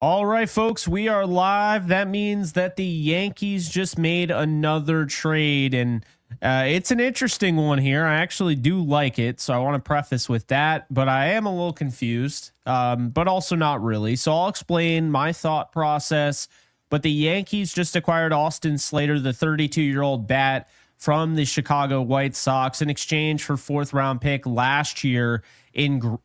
All right, folks, we are live. That means that the Yankees just made another trade, and it's an interesting one here. I actually do like it, so I want to preface with that, but I am a little confused, but also not really. So I'll explain my thought process. But the Yankees just acquired Austin Slater, the 32-year-old bat from the Chicago White Sox, in exchange for fourth-round pick last year in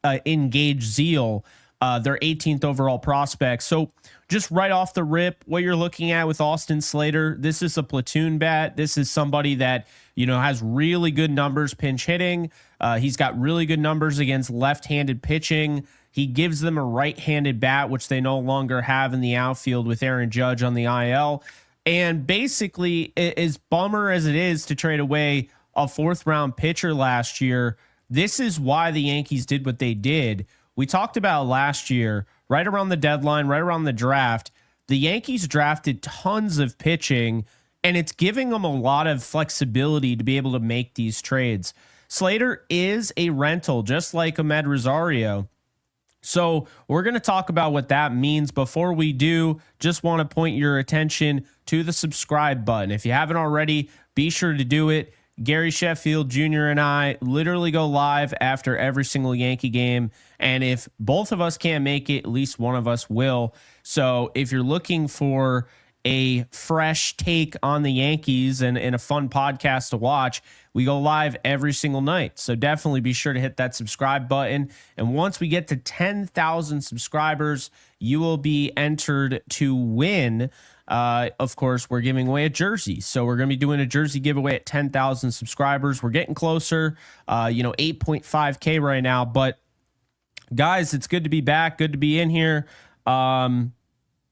Gage Zeal, their 18th overall prospect. So just right off the rip, what you're looking at with Austin Slater, this is a platoon bat. This is somebody that, has really good numbers pinch hitting. He's got really good numbers against left-handed pitching. He gives them a right-handed bat, which they no longer have in the outfield with Aaron Judge on the IL. And basically, as bummer as it is to trade away a fourth-round pitcher last year, this is why the Yankees did what they did. We talked about last year, right around the deadline, right around the draft, the Yankees drafted tons of pitching, and it's giving them a lot of flexibility to be able to make these trades. Slater is a rental, just like Ahmed Rosario. So we're going to talk about what that means. Before we do, just want to point your attention to the subscribe button. If you haven't already, be sure to do it. Gary Sheffield Jr. and I literally go live after every single Yankee game. And if both of us can't make it, at least one of us will. So if you're looking for a fresh take on the Yankees and a fun podcast to watch, we go live every single night. So definitely be sure to hit that subscribe button. And once we get to 10,000 subscribers, you will be entered to win. Of course, we're giving away a jersey. So we're going to be doing a jersey giveaway at 10,000 subscribers. We're getting closer, 8.5K right now. But guys, it's good to be back. Good to be in here.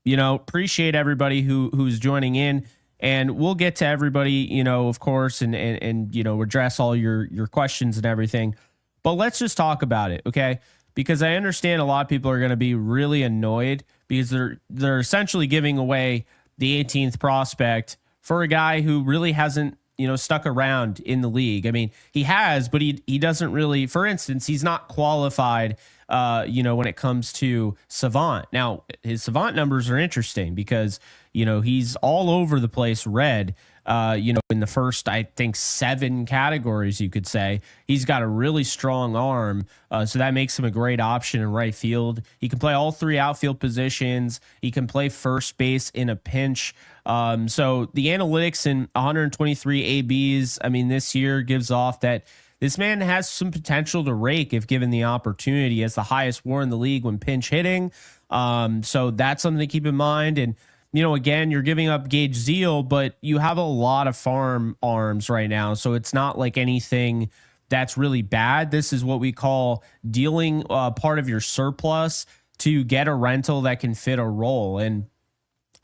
Appreciate everybody who's joining in, and we'll get to everybody, of course, and address all your questions and everything. But let's just talk about it, okay? Because I understand a lot of people are going to be really annoyed because they're essentially giving away the 18th prospect for a guy who really hasn't, stuck around in the league. I mean, he has, but he doesn't really, for instance, he's not qualified, when it comes to Savant. Now, his Savant numbers are interesting because, he's all over the place red, in the first, I think, 7 categories, you could say. He's got a really strong arm, so that makes him a great option in right field. He can play all 3 outfield positions. He can play first base in a pinch. So the analytics in 123 ABs, this year gives off that this man has some potential to rake if given the opportunity. He has the highest WAR in the league when pinch hitting. So that's something to keep in mind. And, again, you're giving up Gage Zeal, but you have a lot of farm arms right now. So it's not like anything that's really bad. This is what we call dealing part of your surplus to get a rental that can fit a role. And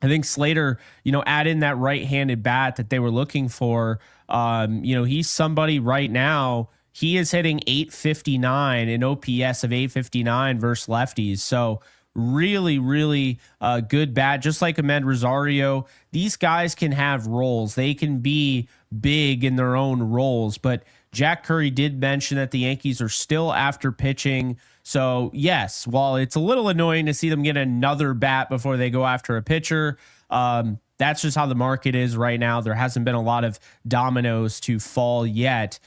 I think Slater, add in that right-handed bat that they were looking for. He's somebody right now. He is hitting 859, an OPS of 859 versus lefties. So really, really good bat, just like Ahmed Rosario. These guys can have roles. They can be big in their own roles. But Jack Curry did mention that the Yankees are still after pitching. So, yes, while it's a little annoying to see them get another bat before they go after a pitcher, that's just how the market is right now. There hasn't been a lot of dominoes to fall yet.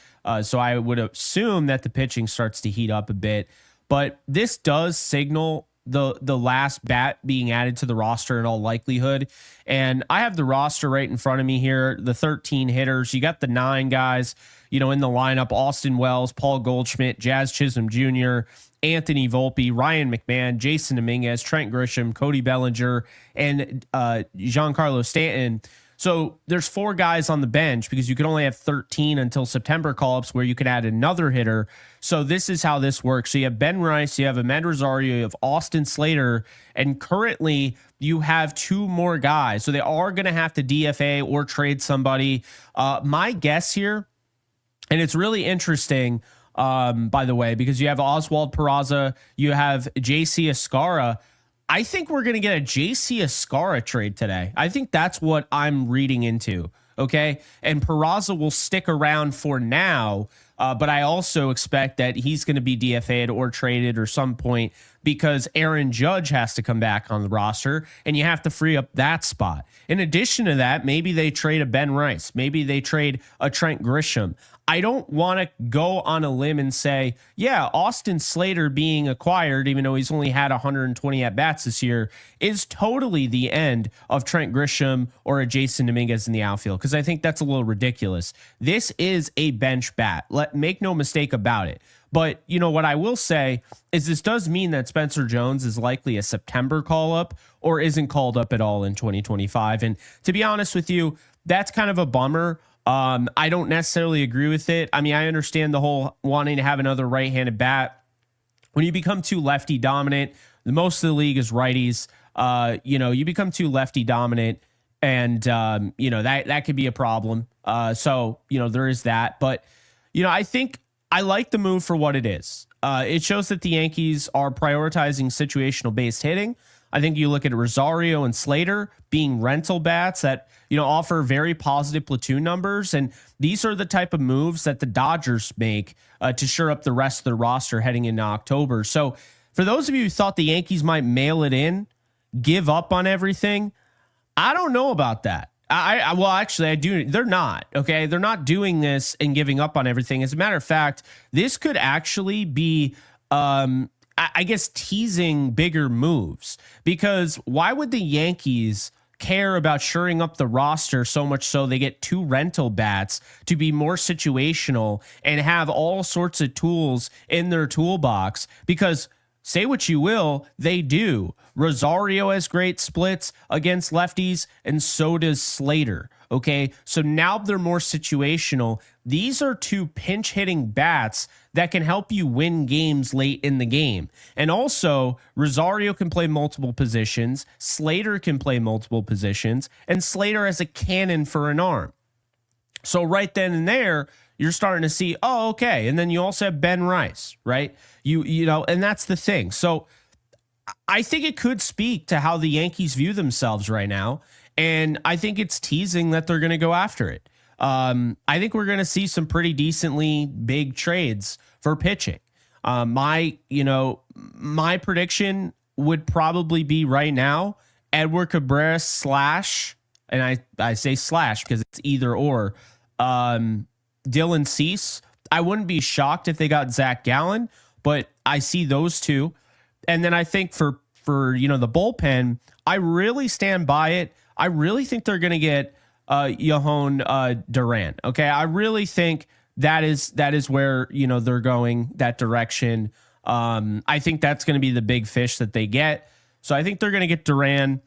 So I would assume that the pitching starts to heat up a bit. But this does signal the last bat being added to the roster in all likelihood. And I have the roster right in front of me here, the 13 hitters. You got the 9 guys, in the lineup: Austin Wells, Paul Goldschmidt, Jazz Chisholm Jr., Anthony Volpe, Ryan McMahon, Jason Dominguez, Trent Grisham, Cody Bellinger, and Giancarlo Stanton. So there's 4 guys on the bench because you can only have 13 until September call-ups where you can add another hitter. So this is how this works. So you have Ben Rice, you have Ahmed Rosario, you have Austin Slater, and currently you have 2 more guys. So they are going to have to DFA or trade somebody. My guess here, and it's really interesting, by the way, because you have Oswald Peraza, you have JC Escarra. I think we're going to get a JC Escarra trade today. I think that's what I'm reading into. Okay. And Peraza will stick around for now. But I also expect that he's going to be DFA'd or traded or some point because Aaron Judge has to come back on the roster and you have to free up that spot. In addition to that, maybe they trade a Ben Rice. Maybe they trade a Trent Grisham. I don't want to go on a limb and say, yeah, Austin Slater being acquired, even though he's only had 120 at-bats this year, is totally the end of Trent Grisham or a Jason Dominguez in the outfield, because I think that's a little ridiculous. This is a bench bat. Make no mistake about it. But, you know, what I will say is this does mean that Spencer Jones is likely a September call-up or isn't called up at all in 2025. And to be honest with you, that's kind of a bummer. I don't necessarily agree with it. I mean, I understand the whole wanting to have another right-handed bat. When you become too lefty dominant, most of the league is righties. You become too lefty dominant, and that could be a problem. So there is that. But I think I like the move for what it is. It shows that the Yankees are prioritizing situational based hitting. I think you look at Rosario and Slater being rental bats that, offer very positive platoon numbers. And these are the type of moves that the Dodgers make to shore up the rest of the roster heading into October. So for those of you who thought the Yankees might mail it in, give up on everything, I don't know about that. I do. They're not. Okay. They're not doing this and giving up on everything. As a matter of fact, this could actually be, I guess, teasing bigger moves, because why would the Yankees care about shoring up the roster so much so they get 2 rental bats to be more situational and have all sorts of tools in their toolbox? Because say what you will, they do. Rosario has great splits against lefties, and so does Slater. Okay, so now they're more situational. These are 2 pinch hitting bats that can help you win games late in the game. And also, Rosario can play multiple positions, Slater can play multiple positions, and Slater has a cannon for an arm. So right then and there, you're starting to see, oh, okay. And then you also have Ben Rice, right? And that's the thing. So I think it could speak to how the Yankees view themselves right now. And I think it's teasing that they're going to go after it. I think we're going to see some pretty decently big trades for pitching. My prediction would probably be right now, Edward Cabrera / and I say slash because it's either or, Dylan Cease. I wouldn't be shocked if they got Zach Gallen, but I see those 2. And then I think for the bullpen, I really stand by it. I really think they're going to get Yohan Duran. Okay, I really think that is where they're going, that direction. I think that's going to be the big fish that they get. So I think they're going to get Duran.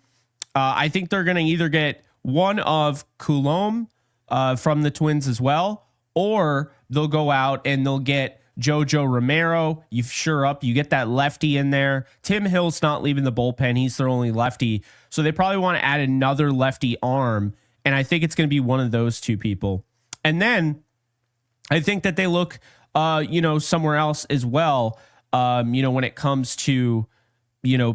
I think they're going to either get one of Coulombe from the Twins as well, or they'll go out and they'll get Jojo Romero. You get that lefty in there. Tim Hill's not leaving the bullpen. He's their only lefty. So they probably want to add another lefty arm. And I think it's going to be one of those 2 people. And then I think that they look, somewhere else as well, when it comes to,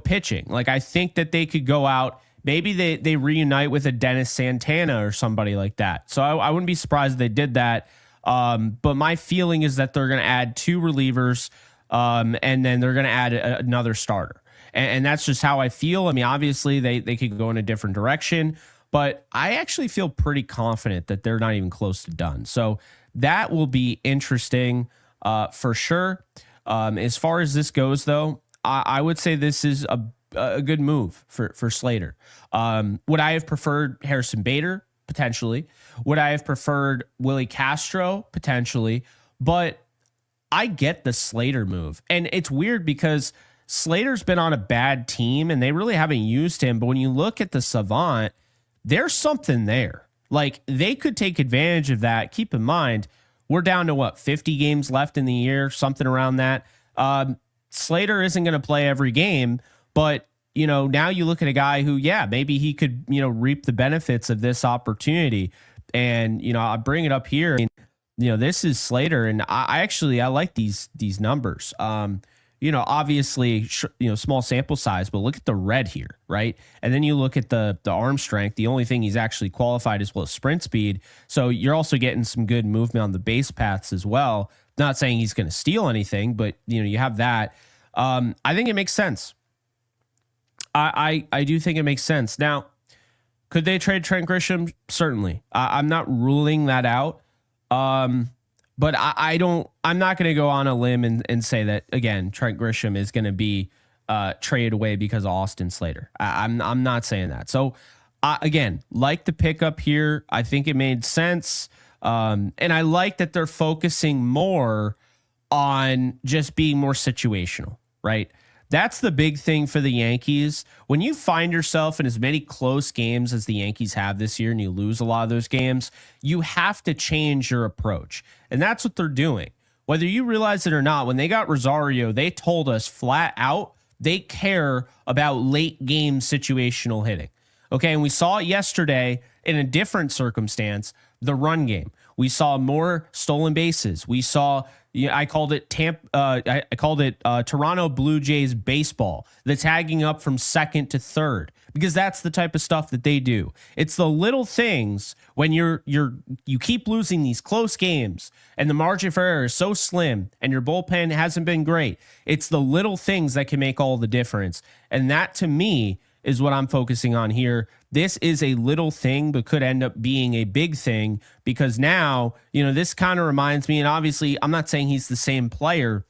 pitching. Like, I think that they could go out. Maybe they reunite with a Dennis Santana or somebody like that. So I wouldn't be surprised if they did that. But my feeling is that they're going to add 2 relievers, and then they're going to add another starter. And that's just how I feel. I mean, obviously they could go in a different direction, but I actually feel pretty confident that they're not even close to done. So that will be interesting for sure. As far as this goes, though, I would say this is a good move for Slater. Would I have preferred Harrison Bader? Potentially. Would I have preferred Willie Castro? Potentially. But I get the Slater move. And it's weird because Slater's been on a bad team and they really haven't used him. But when you look at the Savant, there's something there. Like, they could take advantage of that. Keep in mind, we're down to 50 games left in the year, something around that. Slater isn't going to play every game, but now you look at a guy who, maybe he could, reap the benefits of this opportunity. And, I bring it up here. I mean, this is Slater, and I like these numbers. obviously, small sample size, but look at the red here, right? And then you look at the arm strength. The only thing he's actually qualified is sprint speed. So you're also getting some good movement on the base paths as well. Not saying he's going to steal anything, but you have that. I think it makes sense. I do think it makes sense. Now, could they trade Trent Grisham? Certainly. I'm not ruling that out. But I'm not going to go on a limb and say that, again, Trent Grisham is going to be traded away because of Austin Slater. I'm not saying that. So, again, like the pickup here, I think it made sense. And I like that they're focusing more on just being more situational, right? That's the big thing for the Yankees. When you find yourself in as many close games as the Yankees have this year and you lose a lot of those games, you have to change your approach. And that's what they're doing. Whether you realize it or not, when they got Rosario, they told us flat out they care about late game situational hitting. Okay, and we saw it yesterday in a different circumstance, the run game. We saw more stolen bases. We saw, I called it Toronto Blue Jays baseball, the tagging up from second to third, because that's the type of stuff that they do. It's the little things when you keep losing these close games and the margin for error is so slim and your bullpen hasn't been great. It's the little things that can make all the difference. And that, to me, is what I'm focusing on here. This is a little thing, but could end up being a big thing, because now, this kind of reminds me, and obviously I'm not saying he's the same player,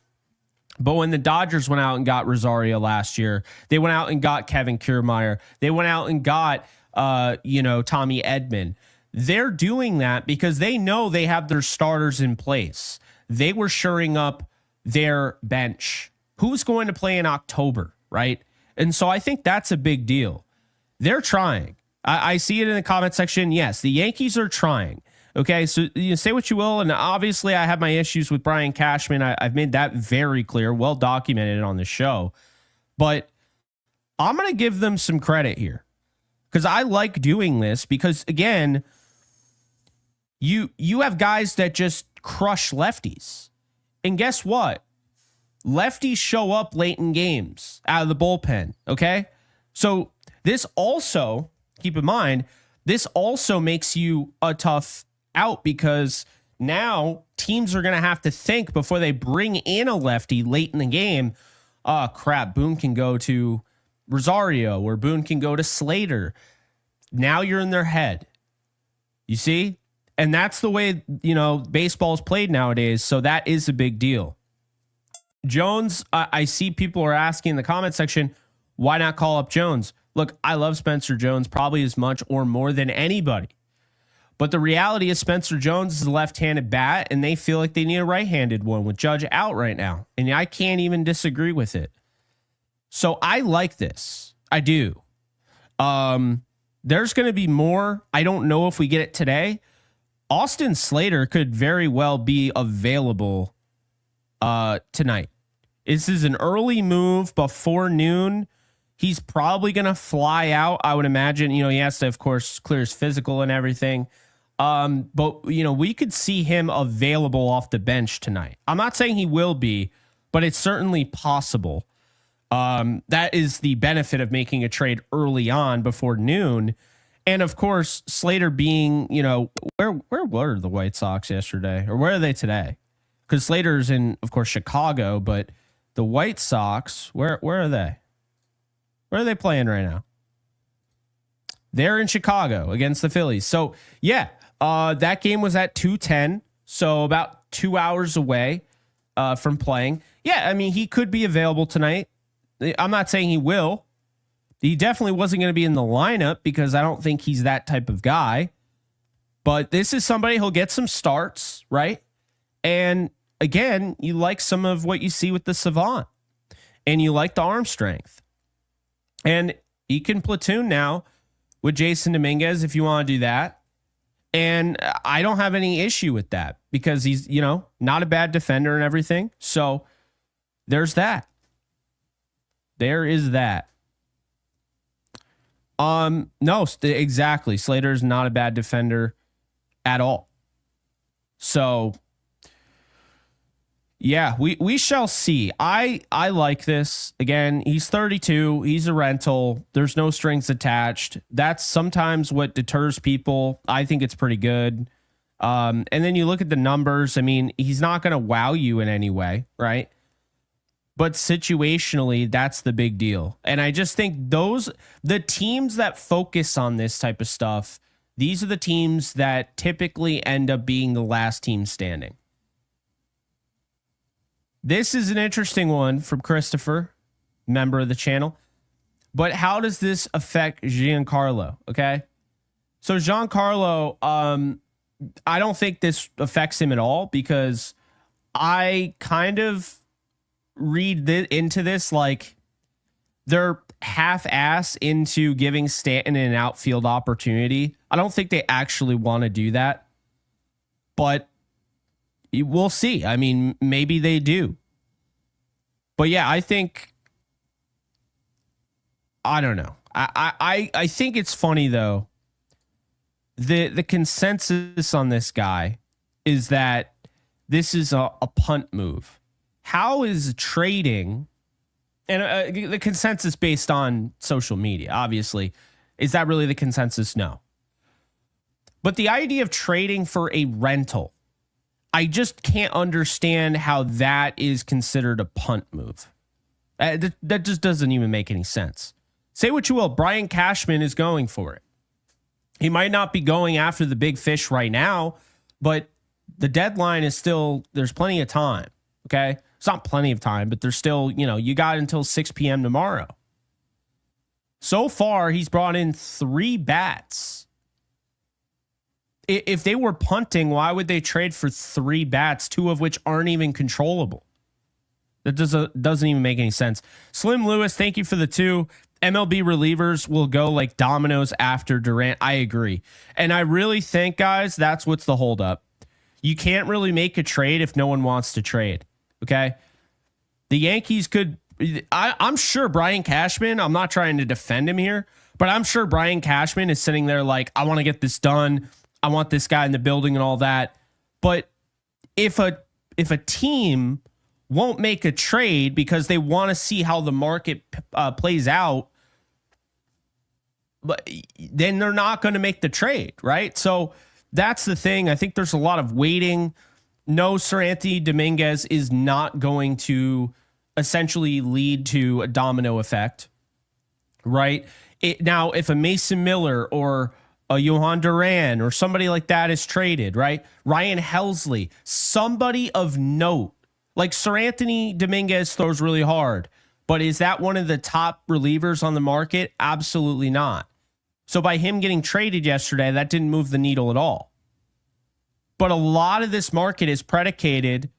but when the Dodgers went out and got Rosario last year, they went out and got Kevin Kiermaier. They went out and got, Tommy Edman. They're doing that because they know they have their starters in place. They were shoring up their bench. Who's going to play in October, right? And so I think that's a big deal. They're trying. I see it in the comment section. Yes, the Yankees are trying. Okay, so say what you will, and obviously I have my issues with Brian Cashman. I've made that very clear, well documented on the show. But I'm going to give them some credit here because I like doing this because, again, you have guys that just crush lefties. And guess what? Lefties show up late in games out of the bullpen, okay? So this also, keep in mind, this also makes you a tough out because now teams are going to have to think before they bring in a lefty late in the game. Oh, crap, Boone can go to Rosario or Boone can go to Slater. Now you're in their head. You see? And that's the way, baseball is played nowadays, so that is a big deal. Jones, I see people are asking in the comment section, why not call up Jones? Look, I love Spencer Jones probably as much or more than anybody. But the reality is Spencer Jones is a left-handed bat, and they feel like they need a right-handed one with Judge out right now. And I can't even disagree with it. So I like this. I do. There's going to be more. I don't know if we get it today. Austin Slater could very well be available tonight. This is an early move before noon. He's probably going to fly out. I would imagine, he has to, of course, clear his physical and everything. But we could see him available off the bench tonight. I'm not saying he will be, but it's certainly possible. That is the benefit of making a trade early on before noon. And of course, Slater being, where were the White Sox yesterday, or where are they today? Because Slater's in, of course, Chicago, but the White Sox, where are they? Where are they playing right now? They're in Chicago against the Phillies. So, yeah, that game was at 2:10, so about 2 hours away from playing. Yeah, I mean, he could be available tonight. I'm not saying he will. He definitely wasn't going to be in the lineup because I don't think he's that type of guy. But this is somebody who'll get some starts, right? And again, you like some of what you see with the Savant, and you like the arm strength. And he can platoon now with Jason Dominguez if you want to do that. And I don't have any issue with that because he's, not a bad defender and everything. So there's that. There is that. No, exactly. Slater's not a bad defender at all. So Yeah, we shall see. I like this. Again, he's 32. He's a rental. There's no strings attached. That's sometimes what deters people. I think it's pretty good. And then you look at the numbers. I mean, he's not going to wow you in any way, right? But situationally, that's the big deal. And I just think the teams that focus on this type of stuff, these are the teams that typically end up being the last team standing. This is an interesting one from Christopher, member of the channel. But how does this affect Giancarlo? Okay. So Giancarlo, I don't think this affects him at all, because I kind of read into this like they're half-ass into giving Stanton an outfield opportunity. I don't think they actually want to do that, but we'll see. I mean, maybe they do. But yeah, I think, I don't know. I think it's funny though. The consensus on this guy is that this is a punt move. How is trading, and the consensus based on social media, obviously, is that really the consensus? No. But the idea of trading for a rental, I just can't understand how that is considered a punt move. That just doesn't even make any sense. Say what you will, Brian Cashman is going for it. He might not be going after the big fish right now, but the deadline is still, there's plenty of time. Okay. It's not plenty of time, but there's still, you got until 6 p.m. tomorrow. So far, he's brought in 3 bats. If they were punting, why would they trade for 3 bats, 2 of which aren't even controllable? That doesn't even make any sense. Slim Lewis, thank you for the 2. MLB relievers will go like dominoes after Durant. I agree. And I really think, guys, that's what's the holdup. You can't really make a trade if no one wants to trade. Okay. The Yankees could, I'm sure Brian Cashman, I'm not trying to defend him here, but I'm sure Brian Cashman is sitting there like, I want to get this done. I want this guy in the building and all that. But if a team won't make a trade because they want to see how the market plays out, but then they're not going to make the trade, right? So that's the thing. I think there's a lot of waiting. No, Sir Anthony Dominguez is not going to essentially lead to a domino effect, right? Now, if a Mason Miller or a Johan Duran or somebody like that is traded, right? Ryan Helsley, somebody of note. Like Sir Anthony Dominguez throws really hard, but is that one of the top relievers on the market? Absolutely not. So by him getting traded yesterday, that didn't move the needle at all. But a lot of this market is predicated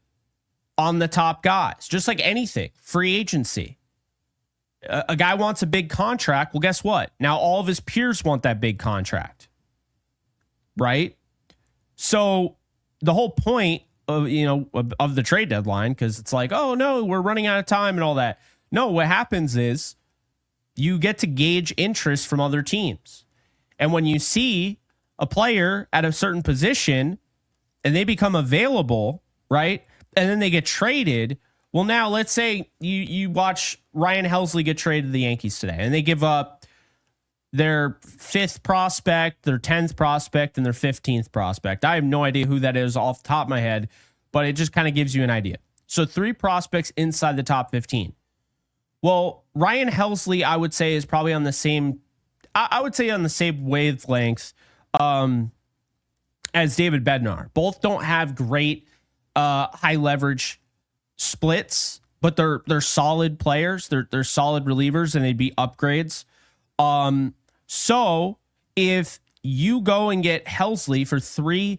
on the top guys, just like anything, free agency. A guy wants a big contract. Well, guess what? Now all of his peers want that big contract, right? So the whole point of, of the trade deadline, because it's like, oh no, we're running out of time and all that. No, what happens is you get to gauge interest from other teams. And when you see a player at a certain position and they become available, right? And then they get traded. Well, now let's say you watch Ryan Helsley get traded to the Yankees today, and they give up their 5th prospect, their 10th prospect, and their 15th prospect. I have no idea who that is off the top of my head, but it just kind of gives you an idea. So 3 prospects inside the top 15. Well, Ryan Helsley, I would say, is probably on the same, I would say on the same wavelength as David Bednar. Both don't have great high leverage splits, but they're solid players. They're solid relievers, and they'd be upgrades. So if you go and get Helsley for 3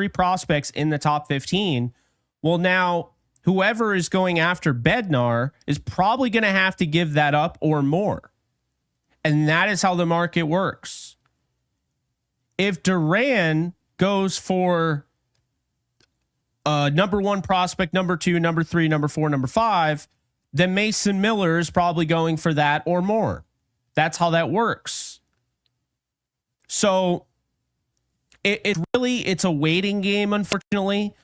prospects in the top 15, well, now whoever is going after Bednar is probably going to have to give that up or more. And that is how the market works. If Duran goes for number 1 prospect, number 2, number 3, number 4, number 5, then Mason Miller is probably going for that or more. That's how that works. So it's a waiting game, unfortunately.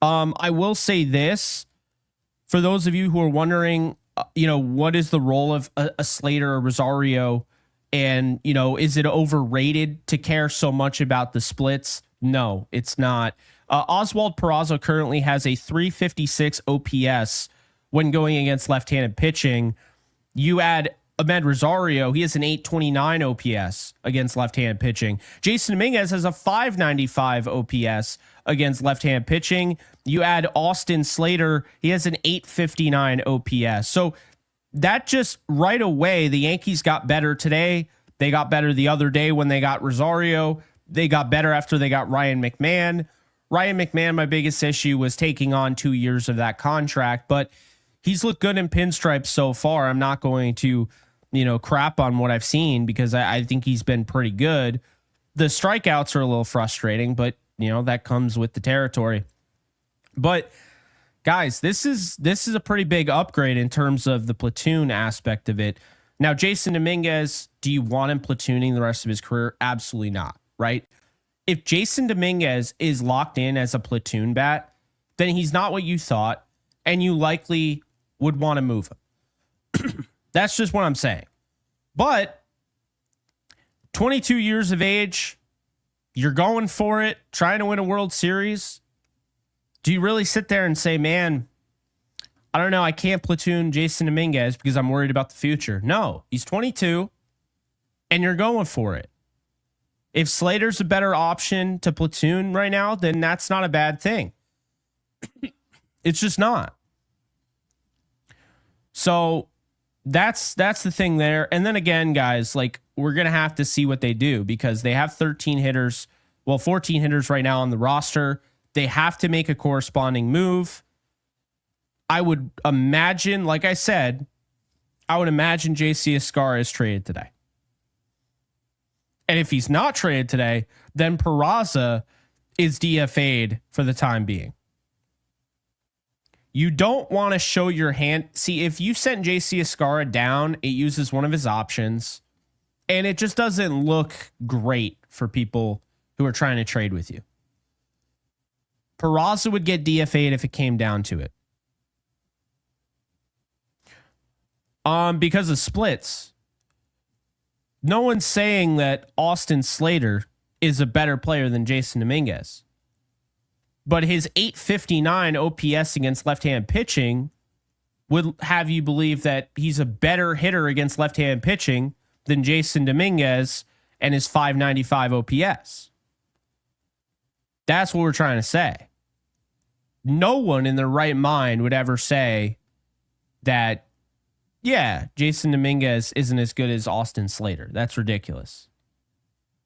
I will say this for those of you who are wondering, what is the role of a Slater or Rosario, and is it overrated to care so much about the splits? No, it's not. Oswald Peraza currently has a 356 OPS when going against left-handed pitching. You add Ahmed Rosario, he has an 829 OPS against left-handed pitching. Jason Dominguez has a 595 OPS against left-handed pitching. You add Austin Slater, he has an 859 OPS. So that just right away, the Yankees got better today. They got better the other day when they got Rosario. They got better after they got Ryan McMahon. Ryan McMahon, my biggest issue was taking on 2 years of that contract, but he's looked good in pinstripes so far. I'm not going to, crap on what I've seen because I think he's been pretty good. The strikeouts are a little frustrating, but that comes with the territory. But guys, this is a pretty big upgrade in terms of the platoon aspect of it. Now, Jason Dominguez, do you want him platooning the rest of his career? Absolutely not, right? If Jason Dominguez is locked in as a platoon bat, then he's not what you thought, and you likely would want to move him. That's just what I'm saying. But 22 years of age, you're going for it, trying to win a World Series. Do you really sit there and say, man, I don't know, I can't platoon Jason Dominguez because I'm worried about the future? No, he's 22 and you're going for it. If Slater's a better option to platoon right now, then that's not a bad thing. It's just not. So that's the thing there. And then again, guys, like, we're going to have to see what they do because they have 14 hitters right now on the roster. They have to make a corresponding move. I would imagine, like I said, JC Escarra is traded today. And if he's not traded today, then Peraza is DFA'd for the time being. You don't want to show your hand. See, if you sent JC Escarra down, it uses one of his options, and it just doesn't look great for people who are trying to trade with you. Peraza would get DFA'd if it came down to it. Because of splits. No one's saying that Austin Slater is a better player than Jason Dominguez. But his 859 OPS against left-hand pitching would have you believe that he's a better hitter against left-hand pitching than Jason Dominguez and his 595 OPS. That's what we're trying to say. No one in their right mind would ever say that, yeah, Jason Dominguez isn't as good as Austin Slater. That's ridiculous.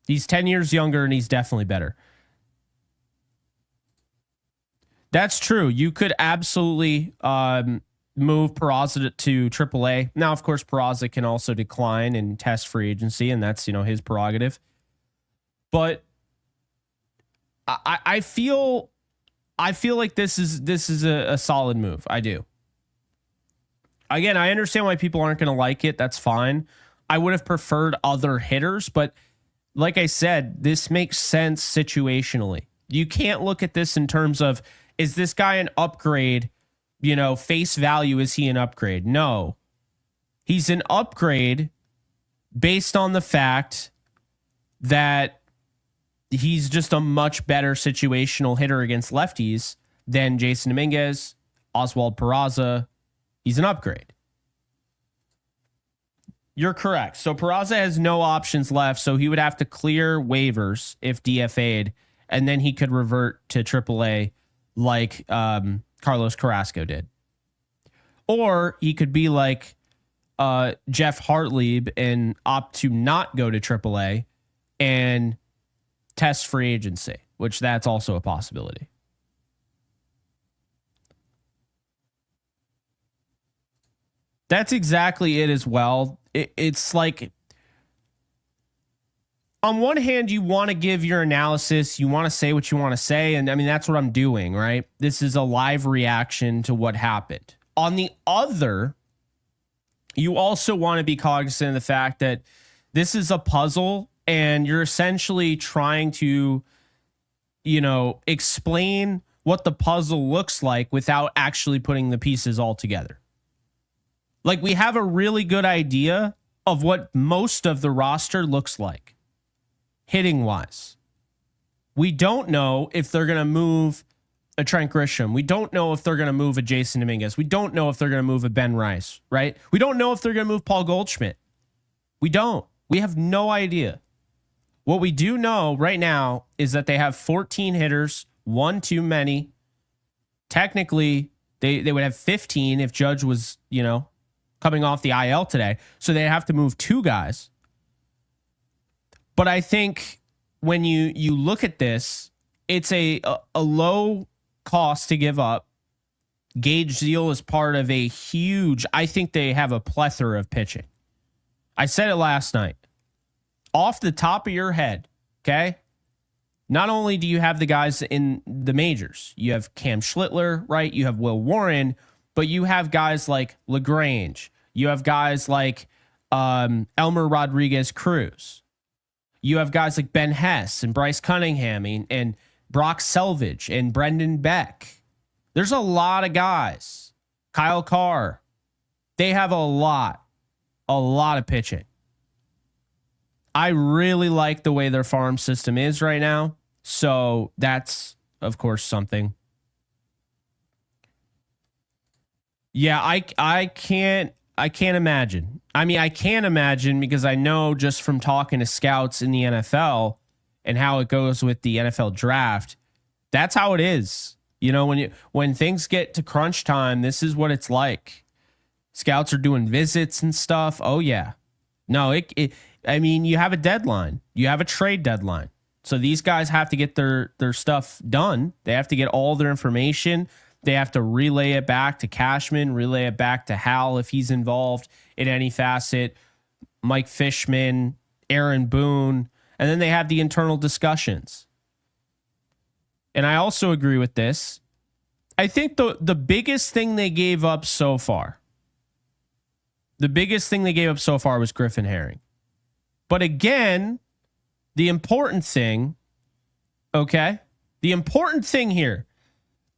He's 10 years younger and he's definitely better. That's true. You could absolutely move Peraza to AAA. Now, of course, Peraza can also decline and test free agency, and that's his prerogative. But I feel like this is a solid move. I do. Again, I understand why people aren't going to like it. That's fine. I would have preferred other hitters, but like I said, this makes sense situationally. You can't look at this in terms of, is this guy an upgrade? Face value, is he an upgrade? No. He's an upgrade based on the fact that he's just a much better situational hitter against lefties than Jason Dominguez, Oswald Peraza. He's an upgrade. You're correct. So Peraza has no options left, so he would have to clear waivers if DFA'd, and then he could revert to AAA like Carlos Carrasco did. Or he could be like Jeff Hartlieb and opt to not go to AAA and test free agency, which that's also a possibility. That's exactly it as well. It's like, on one hand, you want to give your analysis, you want to say what you want to say, and I mean, that's what I'm doing, right? This is a live reaction to what happened. On the other, you also want to be cognizant of the fact that this is a puzzle and you're essentially trying to, explain what the puzzle looks like without actually putting the pieces all together. Like, we have a really good idea of what most of the roster looks like, hitting wise. We don't know if they're going to move a Trent Grisham. We don't know if they're going to move a Jason Dominguez. We don't know if they're going to move a Ben Rice, right? We don't know if they're going to move Paul Goldschmidt. We don't. We have no idea. What we do know right now is that they have 14 hitters, one too many. Technically, they would have 15 if Judge was, coming off the IL today. So they have to move 2 guys. But I think when you look at this, it's a low cost to give up. Gage Zeal is part of a huge, I think they have a plethora of pitching. I said it last night. Off the top of your head, okay? Not only do you have the guys in the majors, you have Cam Schlittler, right? You have Will Warren, but you have guys like LaGrange. You have guys like Elmer Rodriguez Cruz. You have guys like Ben Hess and Bryce Cunningham and Brock Selvage and Brendan Beck. There's a lot of guys. Kyle Carr. They have a lot of pitching. I really like the way their farm system is right now. So that's, of course, something. Yeah, I can't imagine. I mean, I can't imagine because I know just from talking to scouts in the NFL and how it goes with the NFL draft, that's how it is. When things get to crunch time, this is what it's like. Scouts are doing visits and stuff. Oh yeah. No, I mean, you have a deadline. You have a trade deadline. So these guys have to get their stuff done. They have to get all their information. They have to relay it back to Cashman, relay it back to Hal if he's involved in any facet, Mike Fishman, Aaron Boone, and then they have the internal discussions. And I also agree with this. I think the biggest thing they gave up so far, was Griffin Herring. But again, the important thing here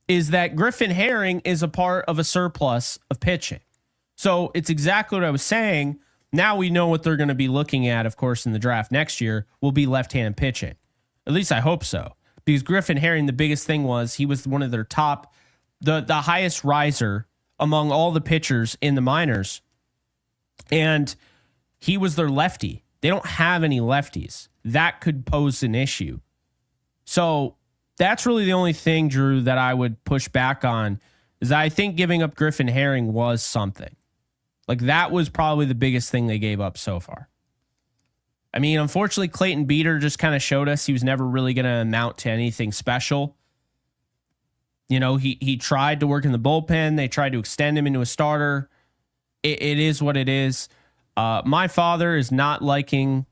is that Griffin Herring is a part of a surplus of pitching. So it's exactly what I was saying. Now we know what they're going to be looking at, of course, in the draft next year will be left-handed pitching. At least I hope so. Because Griffin Herring, the biggest thing was he was one of their top, the highest riser among all the pitchers in the minors. And he was their lefty. They don't have any lefties. That could pose an issue. So that's really the only thing, Drew, that I would push back on is I think giving up Griffin Herring was something. Like that was probably the biggest thing they gave up so far. I mean, unfortunately, Clayton Beater just kind of showed us he was never really going to amount to anything special. He tried to work in the bullpen. They tried to extend him into a starter. It is what it is. My father is not liking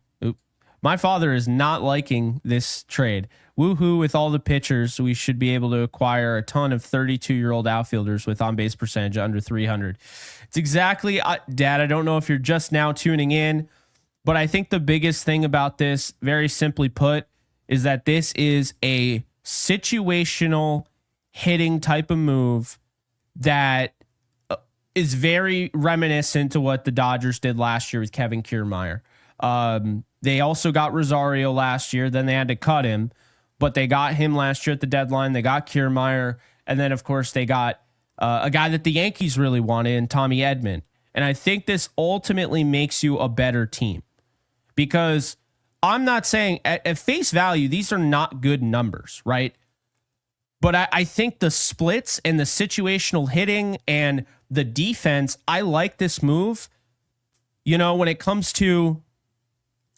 this trade. Woohoo with all the pitchers. We should be able to acquire a ton of 32-year-old outfielders with on-base percentage under 300. It's exactly, Dad, I don't know if you're just now tuning in, but I think the biggest thing about this, very simply put, is that this is a situational hitting type of move that is very reminiscent to what the Dodgers did last year with Kevin Kiermaier. They also got Rosario last year. Then they had to cut him, but they got him last year at the deadline. They got Kiermaier. And then, of course, they got a guy that the Yankees really wanted in Tommy Edman. And I think this ultimately makes you a better team because I'm not saying at face value, these are not good numbers, right? But I think the splits and the situational hitting and the defense, I like this move. When it comes to,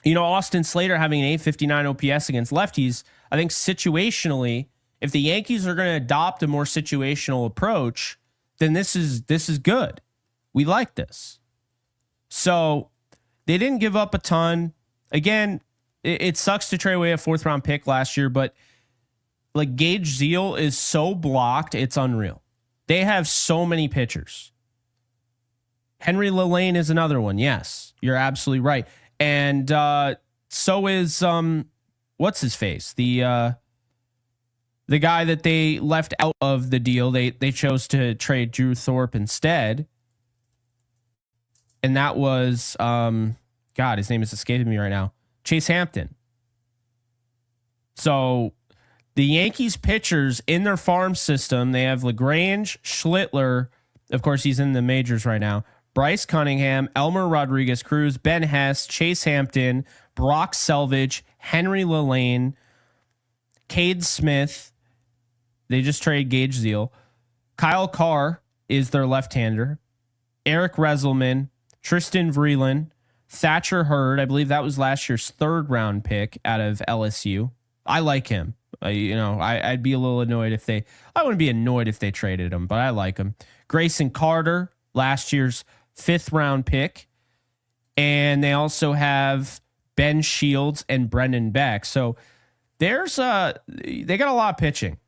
Austin Slater having an 859 OPS against lefties, I think situationally, if the Yankees are going to adopt a more situational approach, then this is good. We like this. So they didn't give up a ton. Again, it sucks to trade away a 4th round pick last year, but like Gage Zeal is so blocked, it's unreal. They have so many pitchers. Henry LaLane is another one. Yes, you're absolutely right. And so is what's his face? The The guy that they left out of the deal, they chose to trade Drew Thorpe instead. And that was, God, his name is escaping me right now. Chase Hampton. So the Yankees pitchers in their farm system, they have LaGrange, Schlittler. Of course, he's in the majors right now. Bryce Cunningham, Elmer Rodriguez Cruz, Ben Hess, Chase Hampton, Brock Selvage, Henry Lillane, Cade Smith. They just traded Gage Zeal. Kyle Carr is their left-hander. Eric Reselman, Tristan Vreeland, Thatcher Hurd. I believe that was last year's 3rd round pick out of LSU. I like him. I'd be a little annoyed if they. I wouldn't be annoyed if they traded him, but I like him. Grayson Carter, last year's 5th round pick, and they also have Ben Shields and Brendan Beck. So they got a lot of pitching.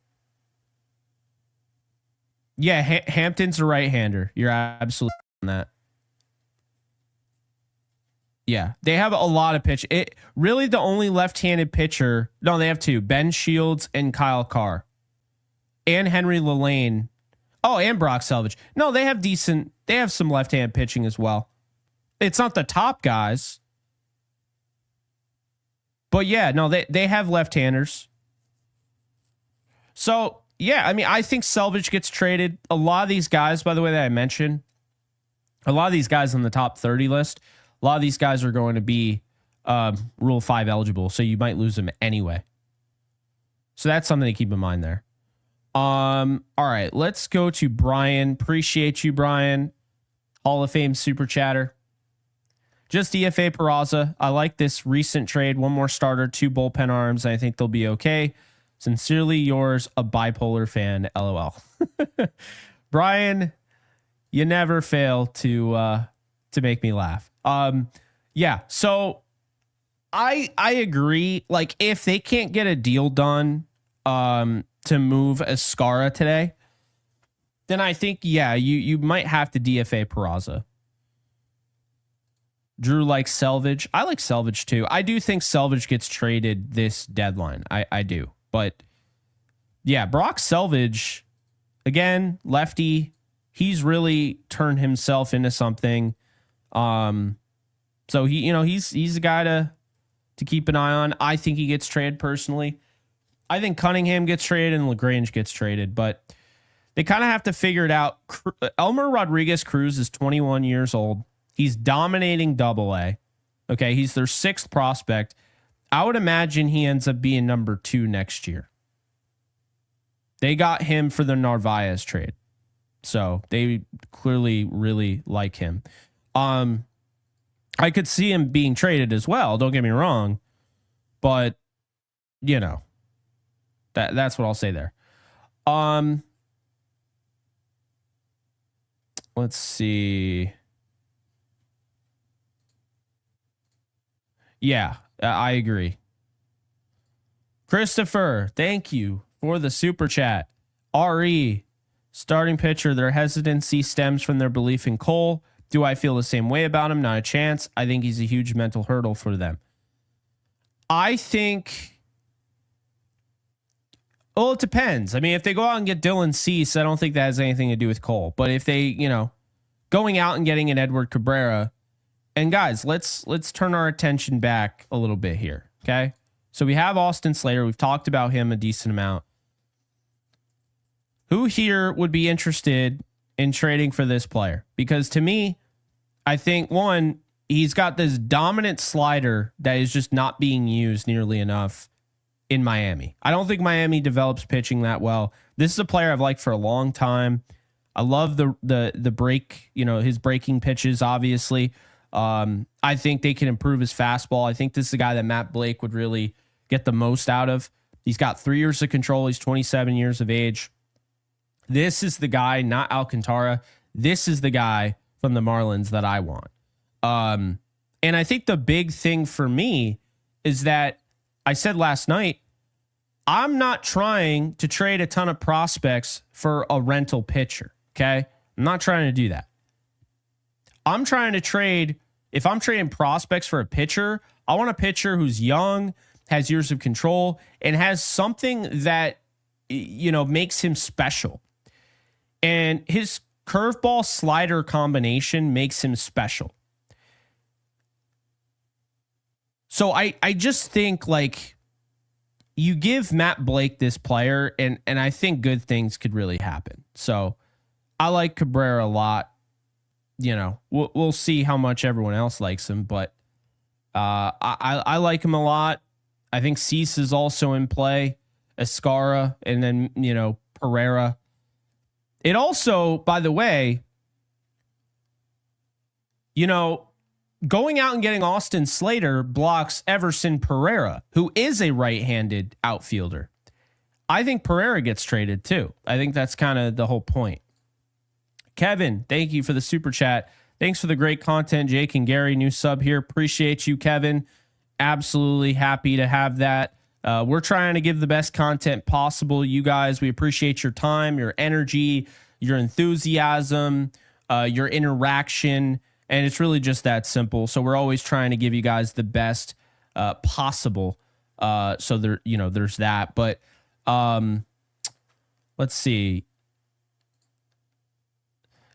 Yeah, Hampton's a right-hander. You're absolutely on that. Yeah, they have a lot of pitch. It really the only left-handed pitcher. No, they have 2: Ben Shields and Kyle Carr, and Henry Lillane. Oh, and Brock Selvage. No, they have decent. They have some left-hand pitching as well. It's not the top guys, but yeah, no, they have left-handers. So yeah, I mean, I think Selvage gets traded. A lot of these guys, by the way, that I mentioned, a lot of these guys on the top 30 list. A lot of these guys are going to be Rule 5 eligible, so you might lose them anyway. So that's something to keep in mind there. All right, let's go to Brian. Appreciate you, Brian. Hall of Fame super chatter. Just DFA Peraza. I like this recent trade. 1 more starter, 2 bullpen arms. I think they'll be okay. Sincerely yours, a bipolar fan. LOL. Brian, you never fail to make me laugh. Yeah. So I agree. Like, if they can't get a deal done, to move Escarra today, then I think, yeah, you might have to DFA Peraza. Drew likes Selvage. I like Selvage too. I do think Selvage gets traded this deadline. I do. But yeah, Brock Selvage, again, lefty, he's really turned himself into something. So he's a guy to keep an eye on. I think he gets traded personally. I think Cunningham gets traded and LaGrange gets traded, but they kind of have to figure it out. Elmer Rodriguez Cruz is 21 years old. He's dominating AA. Okay, he's their 6th prospect. I would imagine he ends up being number 2 next year. They got him for the Narvaez trade, so they clearly really like him. I could see him being traded as well. Don't get me wrong, but that's what I'll say there. Let's see. Yeah, I agree. Christopher, thank you for the super chat. RE, starting pitcher, their hesitancy stems from their belief in Cole. Do I feel the same way about him? Not a chance. I think he's a huge mental hurdle for them. I think, well, it depends. I mean, if they go out and get Dylan Cease, I don't think that has anything to do with Cole. But if they, going out and getting an Edward Cabrera, and guys, let's turn our attention back a little bit here. Okay. So we have Austin Slater. We've talked about him a decent amount. Who here would be interested in trading for this player? Because to me, I think, one, he's got this dominant slider that is just not being used nearly enough in Miami. I don't think Miami develops pitching that well. This is a player I've liked for a long time. I love the break, his breaking pitches, obviously. I think they can improve his fastball. I think this is a guy that Matt Blake would really get the most out of. He's got 3 years of control. He's 27 years of age. This is the guy, not Alcantara. This is the guy from the Marlins that I want. And I think the big thing for me is that I said last night, I'm not trying to trade a ton of prospects for a rental pitcher. Okay. I'm not trying to do that. I'm trying to trade. If I'm trading prospects for a pitcher, I want a pitcher who's young, has years of control, and has something that makes him special. And his curveball slider combination makes him special. So I just think like you give Matt Blake this player and I think good things could really happen. So I like Cabrera a lot. We'll see how much everyone else likes him, but I like him a lot. I think Cease is also in play, Escarra, and then, Pereira. It also, by the way, going out and getting Austin Slater blocks Everson Pereira, who is a right-handed outfielder. I think Pereira gets traded too. I think that's kind of the whole point. Kevin, thank you for the super chat. Thanks for the great content, Jake and Gary. New sub here. Appreciate you, Kevin. Absolutely happy to have that. We're trying to give the best content possible. You guys, we appreciate your time, your energy, your enthusiasm, your interaction. And it's really just that simple. So we're always trying to give you guys the best possible. So there's that. But let's see.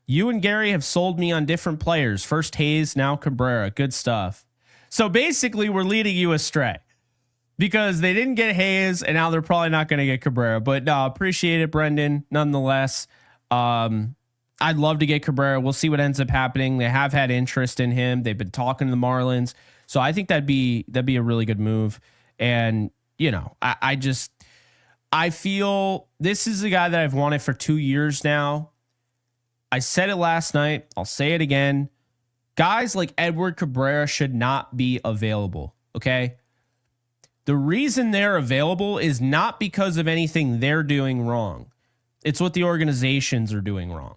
You and Gary have sold me on different players. First Hayes, now Cabrera. Good stuff. So basically, we're leading you astray because they didn't get Hayes, and now they're probably not going to get Cabrera. But no, appreciate it, Brendan. Nonetheless, I'd love to get Cabrera. We'll see what ends up happening. They have had interest in him. They've been talking to the Marlins, so I think that'd be a really good move. And I feel this is a guy that I've wanted for 2 years now. I said it last night. I'll say it again. Guys like Edward Cabrera should not be available. Okay. The reason they're available is not because of anything they're doing wrong. It's what the organizations are doing wrong.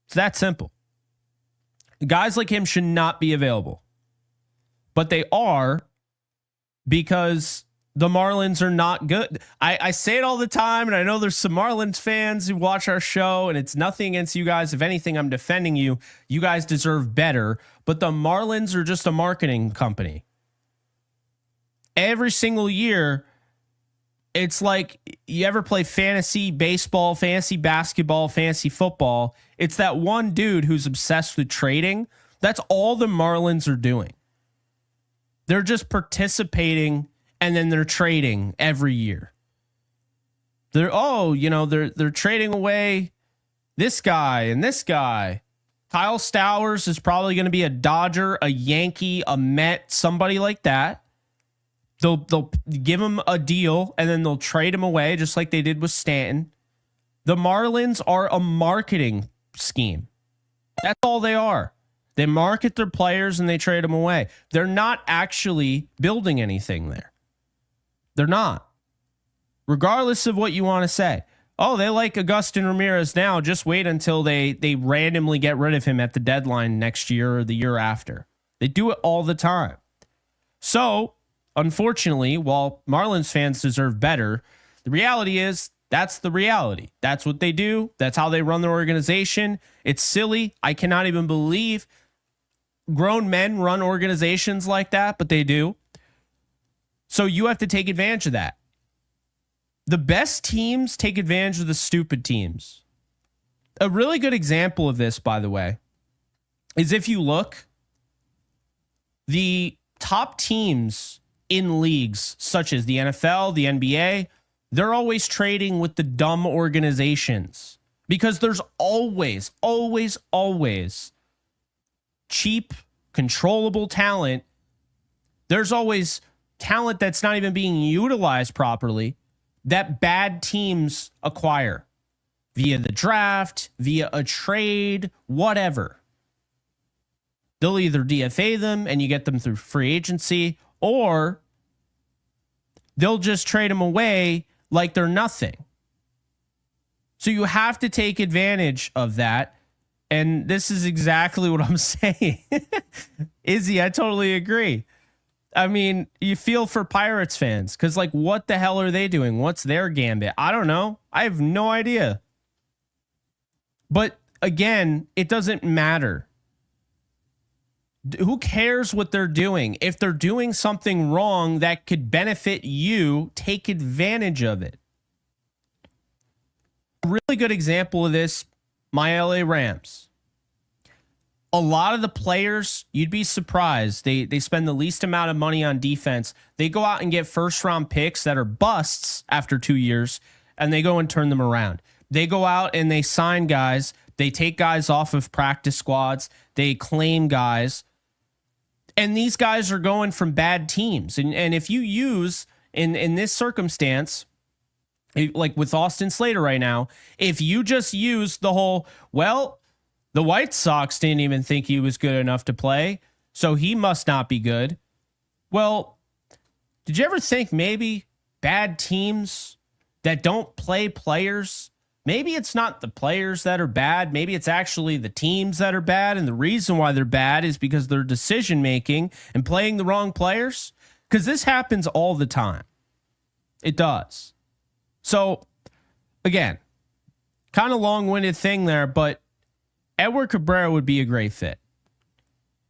It's that simple. Guys like him should not be available. But they are because the Marlins are not good. I say it all the time, and I know there's some Marlins fans who watch our show, and it's nothing against you guys. If anything, I'm defending you. You guys deserve better. But the Marlins are just a marketing company. Every single year, it's like you ever play fantasy baseball, fantasy basketball, fantasy football. It's that one dude who's obsessed with trading. That's all the Marlins are doing. They're just participating, and then they're trading every year. They're trading away this guy and this guy. Kyle Stowers is probably going to be a Dodger, a Yankee, a Met, somebody like that. They'll give him a deal and then they'll trade him away just like they did with Stanton. The Marlins are a marketing scheme. That's all they are. They market their players and they trade them away. They're not actually building anything there. They're not. Regardless of what you want to say. Oh, they like Agustin Ramirez now. Just wait until they randomly get rid of him at the deadline next year or the year after. They do it all the time. So, unfortunately, while Marlins fans deserve better, the reality is that's the reality. That's what they do. That's how they run their organization. It's silly. I cannot even believe grown men run organizations like that, but they do. So you have to take advantage of that. The best teams take advantage of the stupid teams. A really good example of this, by the way, is if you look, the top teams in leagues such as the NFL, the NBA, they're always trading with the dumb organizations because there's always cheap, controllable talent. There's always talent that's not even being utilized properly that bad teams acquire via the draft, via a trade, whatever. They'll either DFA them and you get them through free agency, or they'll just trade them away like they're nothing. So you have to take advantage of that. And this is exactly what I'm saying. Izzy, I totally agree. I mean, you feel for Pirates fans because, like, what the hell are they doing? What's their gambit? I don't know. I have no idea. But again, it doesn't matter. Who cares what they're doing? If they're doing something wrong that could benefit you, take advantage of it. really good example of this, my LA Rams. A lot of the players, you'd be surprised. They spend the least amount of money on defense. They go out and get first round picks that are busts after 2 years, and they go and turn them around. They go out and they sign guys. They take guys off of practice squads. They claim guys. And these guys are going from bad teams. And if you use, in this circumstance, like with Austin Slater right now, if you just use the whole, well, the White Sox didn't even think he was good enough to play, so he must not be good. Well, did you ever think maybe bad teams that don't play players, maybe it's not the players that are bad, maybe it's actually the teams that are bad, and the reason why they're bad is because they're decision making and playing the wrong players? Because this happens all the time. It does. So, again, kind of long-winded thing there, but Edward Cabrera would be a great fit.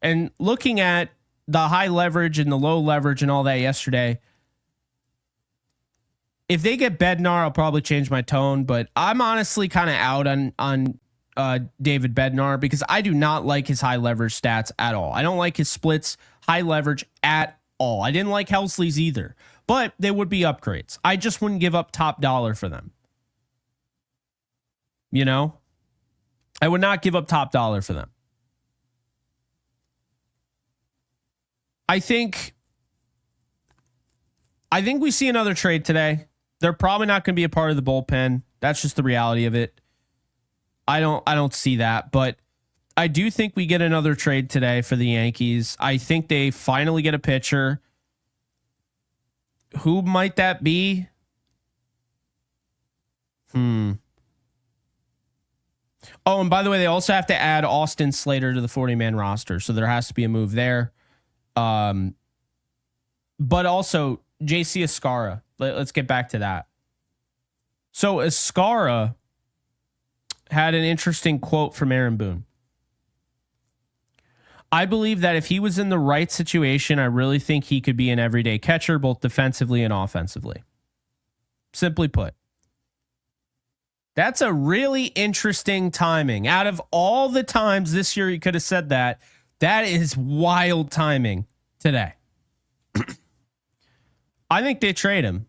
And looking at the high leverage and the low leverage and all that yesterday, if they get Bednar, I'll probably change my tone, but I'm honestly kind of out on David Bednar because I do not like his high leverage stats at all. I don't like his splits, high leverage at all. I didn't like Helsley's either, but they would be upgrades. I just wouldn't give up top dollar for them. You know? I would not give up top dollar for them. I think we see another trade today. They're probably not going to be a part of the bullpen. That's just the reality of it. I don't see that, but I do think we get another trade today for the Yankees. I think they finally get a pitcher. Who might that be? Oh, and by the way, they also have to add Austin Slater to the 40-man roster, so there has to be a move there. But also JC Escarra. Let's get back to that. So Escarra had an interesting quote from Aaron Boone. I believe that if he was in the right situation, I really think he could be an everyday catcher, both defensively and offensively. Simply put. That's a really interesting timing. Out of all the times this year he could have said that, that is wild timing today. I think they trade him.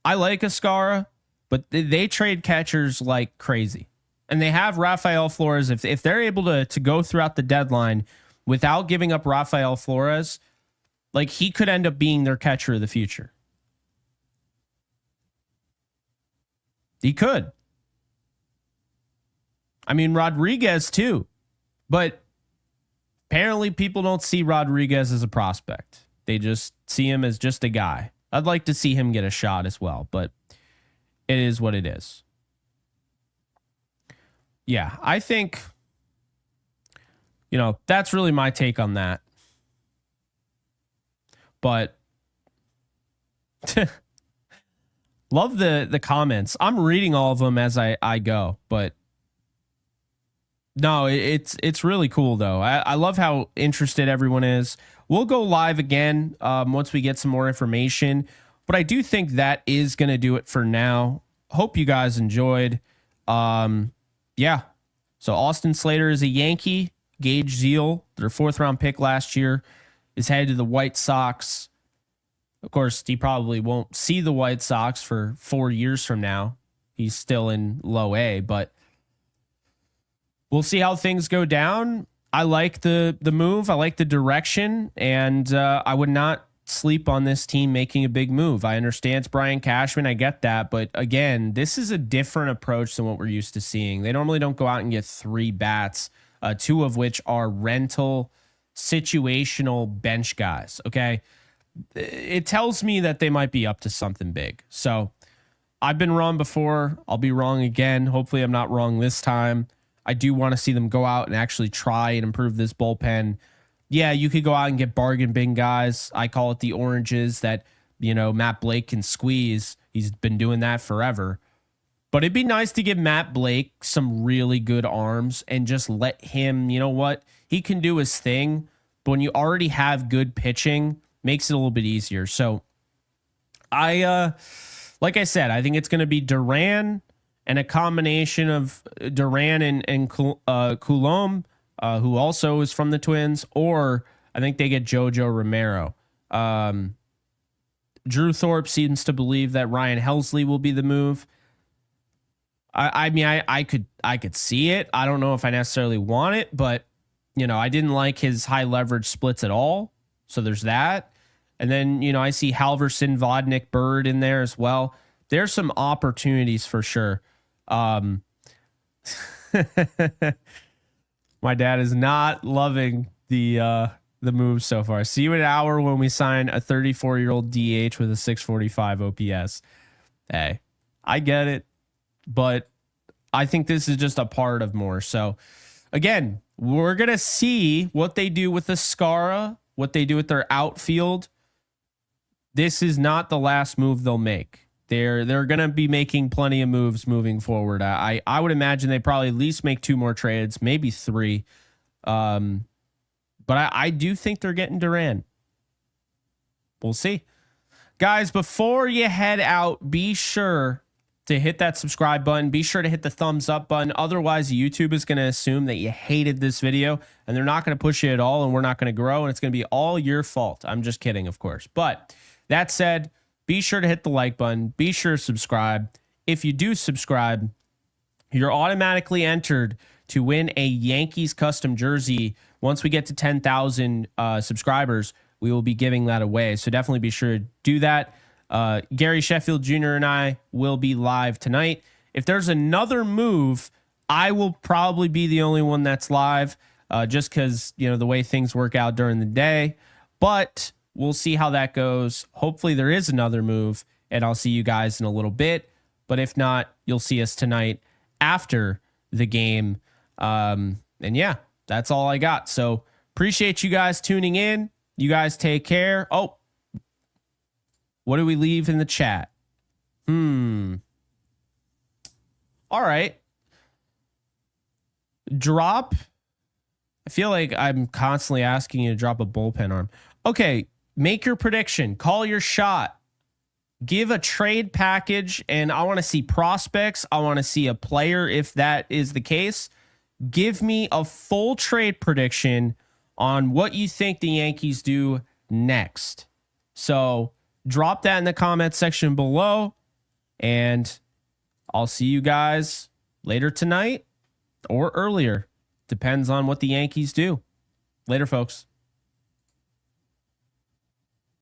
I like Escarra, but they trade catchers like crazy. And they have Rafael Flores. If they're able to go throughout the deadline without giving up Rafael Flores, like he could end up being their catcher of the future. He could. I mean, Rodriguez too. But apparently people don't see Rodriguez as a prospect. They just see him as just a guy. I'd like to see him get a shot as well, but it is what it is. Yeah, I think, that's really my take on that. But love the comments. I'm reading all of them as I go, but no, it's really cool though. I love how interested everyone is. We'll go live again once we get some more information, but I do think that is going to do it for now. Hope you guys enjoyed. Yeah. So Austin Slater is a Yankee. Gage Zeal, their 4th round pick last year, is headed to the White Sox. Of course, he probably won't see the White Sox for 4 years from now. He's still in low A, but we'll see how things go down. I like the move. I like the direction, and I would not sleep on this team making a big move. I understand it's Brian Cashman. I get that. But again, this is a different approach than what we're used to seeing. They normally don't go out and get 3 bats, 2 of which are rental, situational bench guys. Okay. It tells me that they might be up to something big. So I've been wrong before. I'll be wrong again. Hopefully I'm not wrong this time. I do want to see them go out and actually try and improve this bullpen. Yeah, you could go out and get bargain bin guys. I call it the oranges that, Matt Blake can squeeze. He's been doing that forever. But it'd be nice to give Matt Blake some really good arms and just let him, he can do his thing. But when you already have good pitching, makes it a little bit easier. So like I said, I think it's going to be Duran and a combination of Duran and Coulomb, who also is from the Twins, or I think they get Jojo Romero. Drew Thorpe seems to believe that Ryan Helsley will be the move. I mean, I could see it. I don't know if I necessarily want it, but I didn't like his high leverage splits at all. So there's that. And then, I see Halverson, Vodnik, Bird in there as well. There's some opportunities for sure. My dad is not loving the move so far. See you in an hour when we sign a 34-year-old DH with a 645 OPS. Hey, I get it, but I think this is just a part of more. So again, we're going to see what they do with Escarra, what they do with their outfield. This is not the last move they'll make. They're going to be making plenty of moves moving forward. I would imagine they probably at least make 2 more trades, maybe 3. But I do think they're getting Duran. We'll see. Guys, before you head out, be sure to hit that subscribe button. Be sure to hit the thumbs up button. Otherwise, YouTube is going to assume that you hated this video, and they're not going to push you at all, and we're not going to grow, and it's going to be all your fault. I'm just kidding, of course. But that said, be sure to hit the like button. Be sure to subscribe. If you do subscribe, you're automatically entered to win a Yankees custom jersey. Once we get to 10,000 subscribers, we will be giving that away. So definitely be sure to do that. Gary Sheffield Jr. and I will be live tonight. If there's another move, I will probably be the only one that's live, just because, the way things work out during the day. But we'll see how that goes. Hopefully there is another move, and I'll see you guys in a little bit. But if not, you'll see us tonight after the game. And yeah, that's all I got. So appreciate you guys tuning in. You guys take care. Oh, what do we leave in the chat? All right. Drop. I feel like I'm constantly asking you to drop a bullpen arm. Okay. Make your prediction. Call your shot. Give a trade package, and I want to see prospects. I want to see a player if that is the case. Give me a full trade prediction on what you think the Yankees do next. So drop that in the comments section below, and I'll see you guys later tonight or earlier. Depends on what the Yankees do. Later, folks.